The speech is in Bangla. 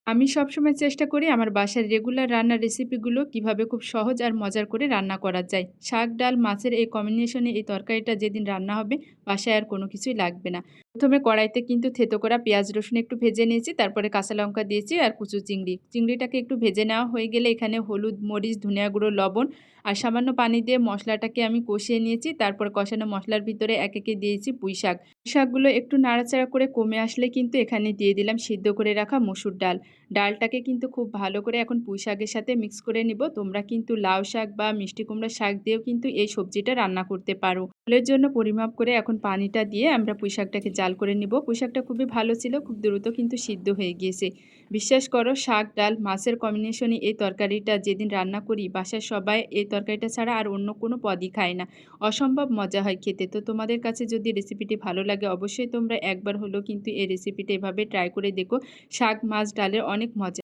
আমি সবসময় চেষ্টা করি আমার বাসার রেগুলার রান্নার রেসিপিগুলো কিভাবে খুব সহজ আর মজার করে রান্না করা যায়। শাক, ডাল, মাছের এই কম্বিনেশনে এই তরকারিটা যেদিন রান্না হবে বাসায় আর কোনো কিছুই লাগবে না। ১ম এ কড়াইতে কিন্তু থেতো করা পেঁয়াজ, রসুন একটু ভেজে নিয়েছি। তারপরে কাঁচা লঙ্কা দিয়েছি আর কুচো চিংড়ি। চিংড়িটাকে একটু ভেজে নেওয়া হয়ে গেলে এখানে হলুদ, মরিচ, ধনিয়া গুঁড়ো, লবণ আর সামান্য পানি দিয়ে মসলাটাকে আমি কষিয়ে নিয়েছি। তারপর কষানো মসলার ভিতরে একে, একে দিয়েছি পুঁইশাক। শাকগুলো একটু নাড়াচাড়া করে কমে আসলে কিন্তু এখানে দিয়ে দিলাম সিদ্ধ করে রাখা মসুর ডাল। ডালটাকে কিন্তু খুব ভালো করে এখন পুঁই শাকের সাথে মিক্স করে নিব। তোমরা কিন্তু লাউ শাক বা মিষ্টি কুমড়ার শাক দিয়েও কিন্তু এই সবজিটা রান্না করতে পারো। ঝোলের জন্য পরিমাপ করে এখন পানিটা দিয়ে আমরা পুঁই শাকটাকে জাল করে নিব। পুঁই শাকটা খুবই ভালো ছিল, খুব দ্রুত কিন্তু সিদ্ধ হয়ে গিয়েছে। বিশ্বাস করো শাক, ডাল, মাছের কম্বিনেশনে এই তরকারিটা যেদিন রান্না করি বাসার সবাই এই তরকারিটা ছাড়া আর অন্য কোনো পদই খায় না। অসম্ভব মজা হয় খেতে। তো তোমাদের কাছে যদি রেসিপিটি ভালো লাগে অবশ্যই তোমরা একবার হলেও কিন্তু এই রেসিপিটা এভাবে ট্রাই করে দেখো। শাক, মাছ, ডালের অনেক মজা।